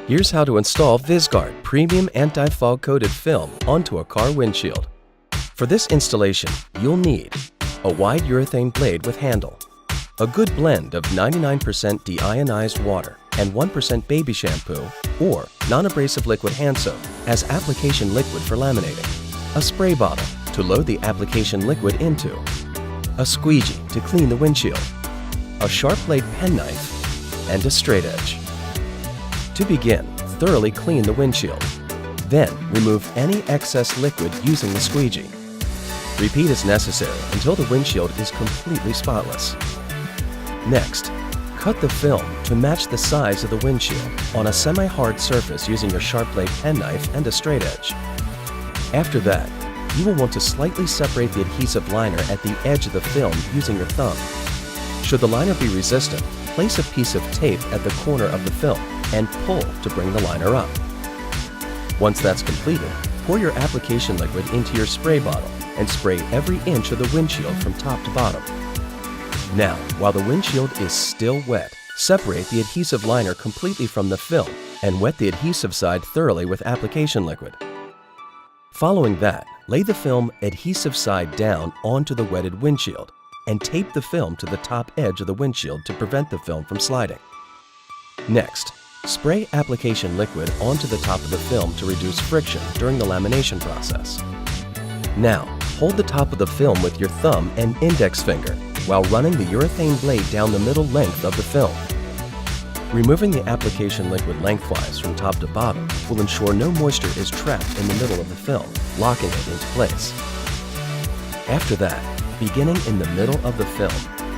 Here's how to install Visgard Premium Anti-Fog Coated Film onto a car windshield. For this installation, you'll need a wide urethane blade with handle, a good blend of 99% deionized water and 1% baby shampoo or non-abrasive liquid hand soap as application liquid for laminating, a spray bottle to load the application liquid into, a squeegee to clean the windshield, a sharp blade penknife, and a straight edge. To begin, thoroughly clean the windshield. Then, remove any excess liquid using the squeegee. Repeat as necessary until the windshield is completely spotless. Next, cut the film to match the size of the windshield on a semi-hard surface using your sharp blade penknife and a straight edge. After that, you will want to slightly separate the adhesive liner at the edge of the film using your thumb. Should the liner be resistant, place a piece of tape at the corner of the film and pull to bring the liner up. Once that's completed, pour your application liquid into your spray bottle and spray every inch of the windshield from top to bottom. Now, while the windshield is still wet, separate the adhesive liner completely from the film and wet the adhesive side thoroughly with application liquid. Following that, lay the film adhesive side down onto the wetted windshield and tape the film to the top edge of the windshield to prevent the film from sliding. Next, spray application liquid onto the top of the film to reduce friction during the lamination process. Now, hold the top of the film with your thumb and index finger while running the urethane blade down the middle length of the film. Removing the application liquid lengthwise from top to bottom will ensure no moisture is trapped in the middle of the film, locking it into place. After that, beginning in the middle of the film,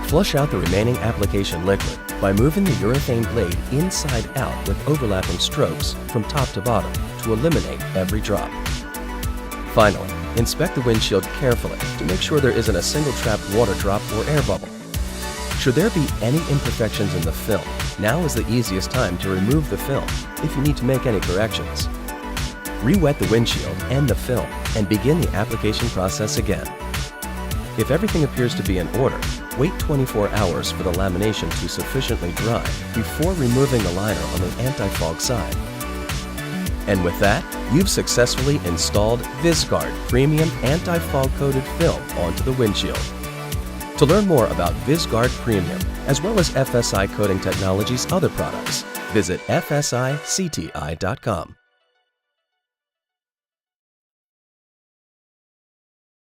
flush out the remaining application liquid by moving the urethane blade inside out with overlapping strokes from top to bottom to eliminate every drop. Finally, inspect the windshield carefully to make sure there isn't a single trapped water drop or air bubble. Should there be any imperfections in the film, now is the easiest time to remove the film if you need to make any corrections. Re-wet the windshield and the film and begin the application process again. If everything appears to be in order, wait 24 hours for the lamination to sufficiently dry before removing the liner on the anti-fog side. And with that, you've successfully installed Visgard Premium Anti-Fog Coated Film onto the windshield. To learn more about Visgard Premium, as well as FSI Coating Technologies' other products, visit fsicti.com.